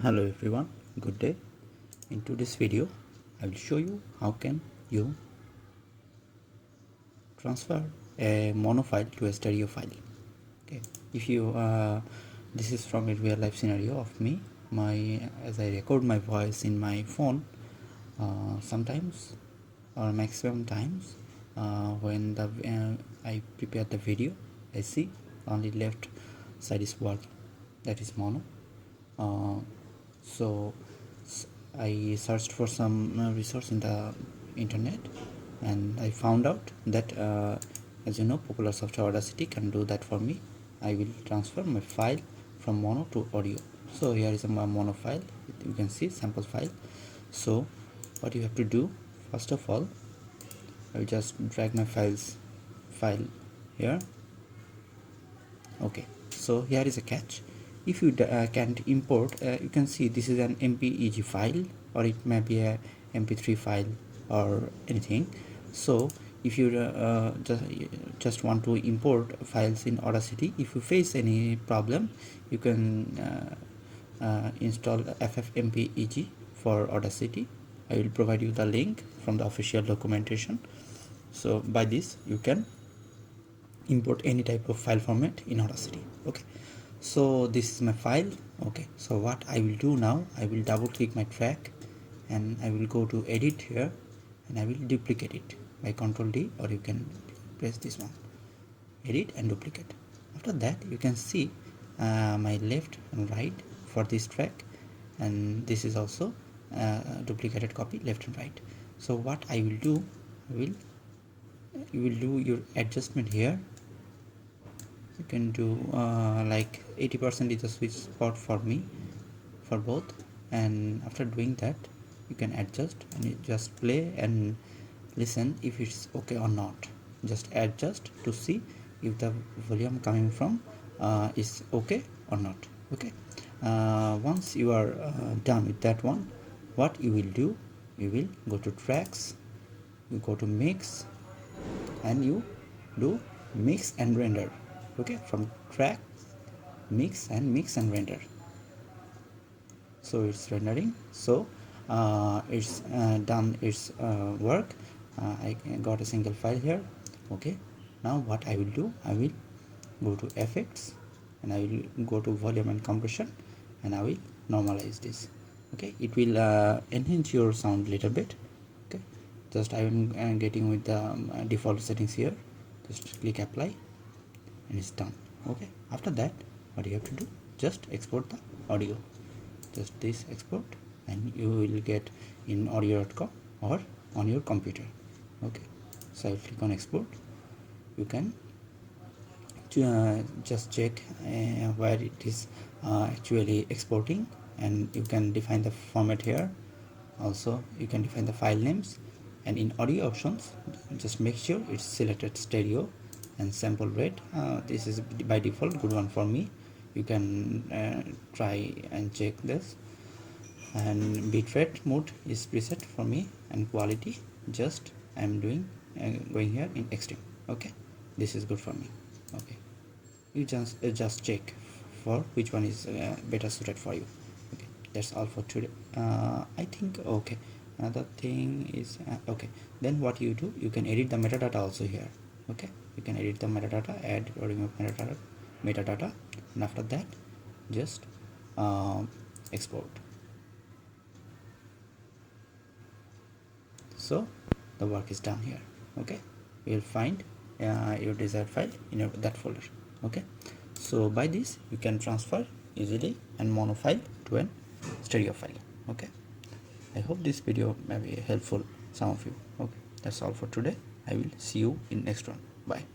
Hello everyone, good day. In today's video I will show you how can you transfer a mono file to a stereo file. Okay, if you this is from a real life scenario of me. As I record my voice in my phone, sometimes or maximum times when I prepare the video, I see only left side is working, that is mono. So I searched for some resource in the internet, and I found out that as you know, popular software Audacity can do that for me. I will transfer my file from mono to audio. So here is a mono file, you can see sample file. So what you have to do, first of all, I will just drag my file here. Okay, so here is a catch. If you can't import, you can see this is an mpeg file, or it may be a mp3 file or anything. So if you just want to import files in Audacity, if you face any problem, you can install ffmpeg for Audacity. I will provide you the link from the official documentation. So by this you can import any type of file format in Audacity. Okay, so this is my file. Okay, so what I will do now, I will double click my track and I will go to edit here, and I will duplicate it by Ctrl D, or you can press this one, edit and duplicate. After that you can see my left and right for this track, and this is also duplicated copy left and right. So what I will do, you will do your adjustment here. You can do like 80% is the sweet spot for me for both, and after doing that you can adjust and you just play and listen if it's okay or not. Just adjust to see if the volume coming from is okay or not. Okay, once you are done with that one, what you will do, you will go to tracks, you go to mix, and you do mix and render. Okay, from track, mix and render. So it's rendering. So it's done its work. I got a single file here. Okay, now what I will do, I will go to effects and I will go to volume and compression, and I will normalize this. Okay, it will enhance your sound a little bit. Okay, just I am getting with the default settings here. Just click apply and it's done. Okay, after that what you have to do, just export the audio, just this export, and you will get in audio.com or on your computer. Okay, so I click on export. You can just check where it is actually exporting, and you can define the format here. Also you can define the file names, and in audio options just make sure it's selected stereo and sample rate. This is by default good one for me. You can try and check this, and bitrate mode is preset for me, and quality just I'm doing going here in extreme. Okay, this is good for me. Okay, you just check for which one is better suited for you. Okay, that's all for today. I think okay, another thing is okay, then what you do, you can edit the metadata also here. Okay, you can edit the metadata, add or remove metadata, and after that just export. So the work is done here. Okay, you will find your desired file in that folder. Okay, so by this you can transfer easily and mono file to an stereo file. Okay, I hope this video may be helpful some of you. Okay, that's all for today. I will see you in next one. Bye.